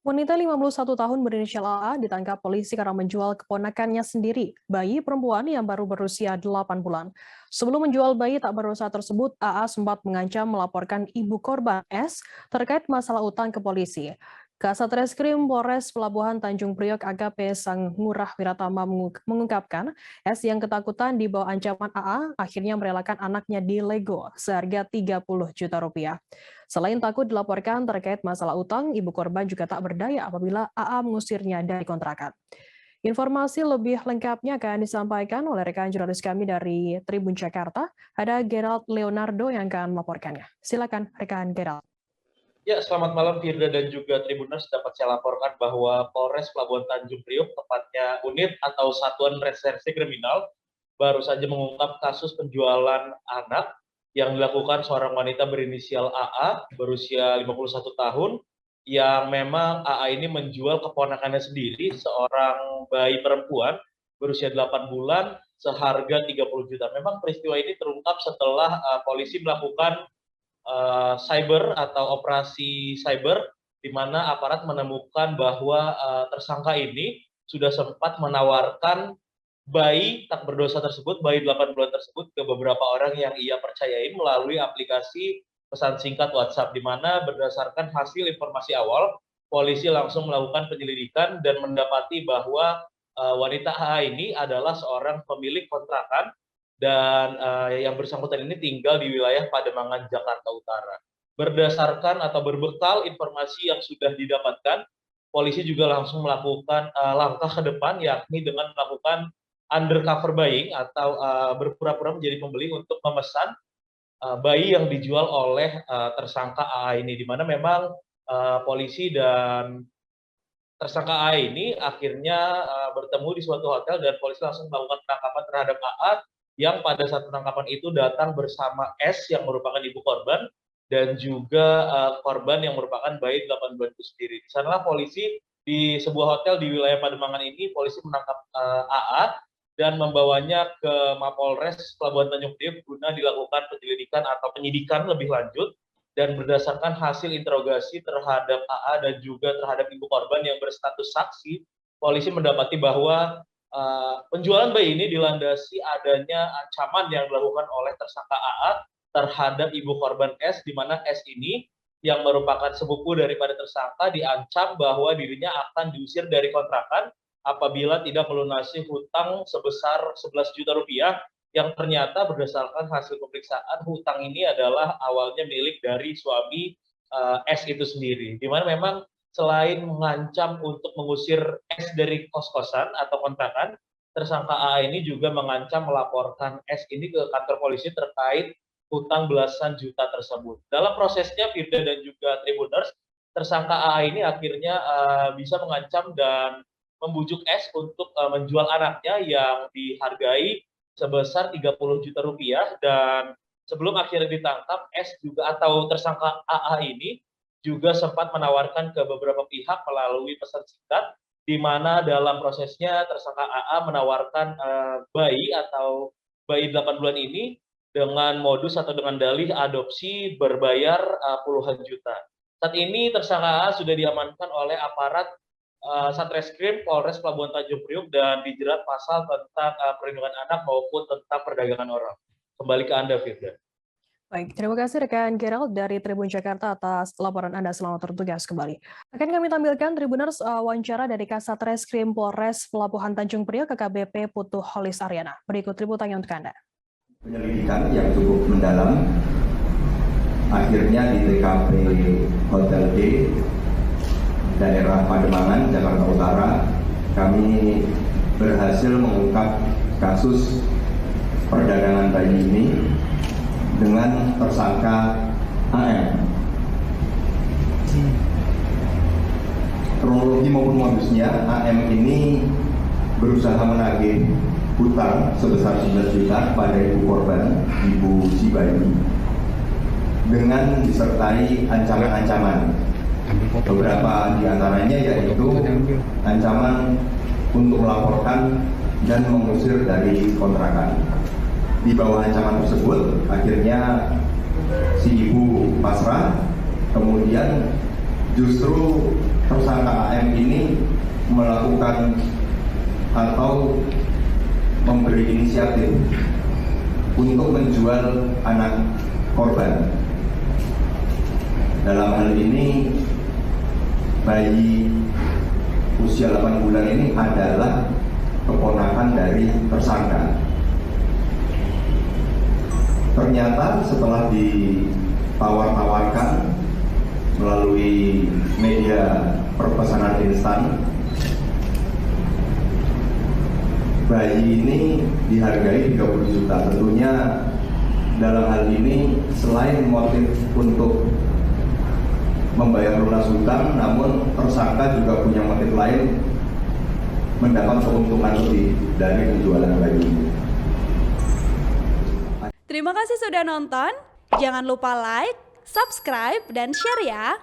Wanita 51 tahun berinisial AA ditangkap polisi karena menjual keponakannya sendiri, bayi perempuan yang baru berusia 8 bulan. Sebelum menjual bayi tak berusaha tersebut, AA sempat mengancam melaporkan ibu korban S terkait masalah utang ke polisi. Kasat Reskrim Polres Pelabuhan Tanjung Priok AKP Sang Ngurah Wiratama mengungkapkan, S yang ketakutan di bawah ancaman AA akhirnya merelakan anaknya di Lego seharga 30 juta rupiah. Selain takut dilaporkan terkait masalah utang, ibu korban juga tak berdaya apabila AA mengusirnya dari kontrakan. Informasi lebih lengkapnya akan disampaikan oleh rekan jurnalis kami dari Tribun Jakarta. Ada Gerald Leonardo yang akan melaporkannya. Silakan rekan Gerald. Ya, selamat malam Firda dan juga Tribuners. Dapat saya laporkan bahwa Polres Pelabuhan Tanjung Priok, tepatnya unit atau Satuan Reserse Kriminal, baru saja mengungkap kasus penjualan anak yang dilakukan seorang wanita berinisial AA, berusia 51 tahun, yang memang AA ini menjual keponakannya sendiri, seorang bayi perempuan berusia 8 bulan, seharga 30 juta. Memang peristiwa ini terungkap setelah polisi melakukan cyber atau operasi cyber, di mana aparat menemukan bahwa tersangka ini sudah sempat menawarkan bayi tak berdosa tersebut, bayi 8 bulan tersebut, ke beberapa orang yang ia percayai melalui aplikasi pesan singkat WhatsApp, di mana berdasarkan hasil informasi awal, polisi langsung melakukan penyelidikan dan mendapati bahwa wanita AA ini adalah seorang pemilik kontrakan dan yang bersangkutan ini tinggal di wilayah Pademangan, Jakarta Utara. Berdasarkan atau berbekal informasi yang sudah didapatkan, polisi juga langsung melakukan langkah ke depan, yakni dengan melakukan undercover buying atau berpura-pura menjadi pembeli untuk memesan bayi yang dijual oleh tersangka AA ini, di mana memang polisi dan tersangka AA ini akhirnya bertemu di suatu hotel dan polisi langsung melakukan penangkapan terhadap AA yang pada saat penangkapan itu datang bersama S yang merupakan ibu korban dan juga korban yang merupakan bayi 8 bulan itu sendiri. Di sanalah polisi di sebuah hotel di wilayah Pademangan ini, polisi menangkap AA dan membawanya ke Mapolres Pelabuhan Tanjung Priok guna dilakukan penyelidikan atau penyidikan lebih lanjut, dan berdasarkan hasil interogasi terhadap AA dan juga terhadap ibu korban yang berstatus saksi, polisi mendapati bahwa penjualan bayi ini dilandasi adanya ancaman yang dilakukan oleh tersangka AA terhadap ibu korban S, di mana S ini yang merupakan sepupu daripada tersangka diancam bahwa dirinya akan diusir dari kontrakan apabila tidak melunasi hutang sebesar 11 juta rupiah, yang ternyata berdasarkan hasil pemeriksaan hutang ini adalah awalnya milik dari suami S itu sendiri, di mana memang selain mengancam untuk mengusir S dari kos-kosan atau kontrakan, tersangka AA ini juga mengancam melaporkan S ini ke kantor polisi terkait hutang belasan juta tersebut. Dalam prosesnya, Firda dan juga Tribuners, tersangka AA ini akhirnya bisa mengancam dan membujuk S untuk menjual anaknya yang dihargai sebesar 30 juta rupiah, dan sebelum akhirnya ditangkap, S juga atau tersangka AA ini juga sempat menawarkan ke beberapa pihak melalui pesan singkat, di mana dalam prosesnya tersangka AA menawarkan bayi atau bayi 8 bulan ini dengan modus atau dengan dalih adopsi berbayar puluhan juta. Saat ini tersangka AA sudah diamankan oleh aparat Satreskrim Polres Pelabuhan Tanjung Priok dan dijerat pasal tentang perlindungan anak maupun tentang perdagangan orang. Kembali ke Anda, Firda. Baik, terima kasih rekan Gerald dari Tribun Jakarta atas laporan Anda. Selamat bertugas kembali. Akan kami tampilkan Tribuners wawancara dari Kasat Reskrim Polres Pelabuhan Tanjung Priok AKBP Putu Holis Aryana. Berikut liputannya untuk Anda. Penyelidikan yang cukup mendalam, akhirnya di TKP Hotel D, daerah Pademangan, Jakarta Utara, kami berhasil mengungkap kasus perdagangan bayi ini dengan tersangka AM. Kronologi maupun modusnya, AM ini berusaha menagih hutang sebesar 11 juta pada ibu korban, ibu si bayi, dengan disertai ancaman-ancaman. Beberapa di antaranya yaitu ancaman untuk melaporkan dan mengusir dari kontrakan. Di bawah ancaman tersebut, akhirnya si ibu pasrah, kemudian justru tersangka AM ini melakukan atau memberi inisiatif untuk menjual anak korban. Dalam hal ini, bayi usia 8 bulan ini adalah keponakan dari tersangka. Ternyata setelah ditawar-tawarkan melalui media perpesanan instan, bayi ini dihargai 30 juta. Tentunya dalam hal ini selain motif untuk membayar lunas hutang, namun tersangka juga punya motif lain, mendapat keuntungan lebih dari penjualan bayi ini. Terima kasih sudah nonton. Jangan lupa like, subscribe, dan share ya.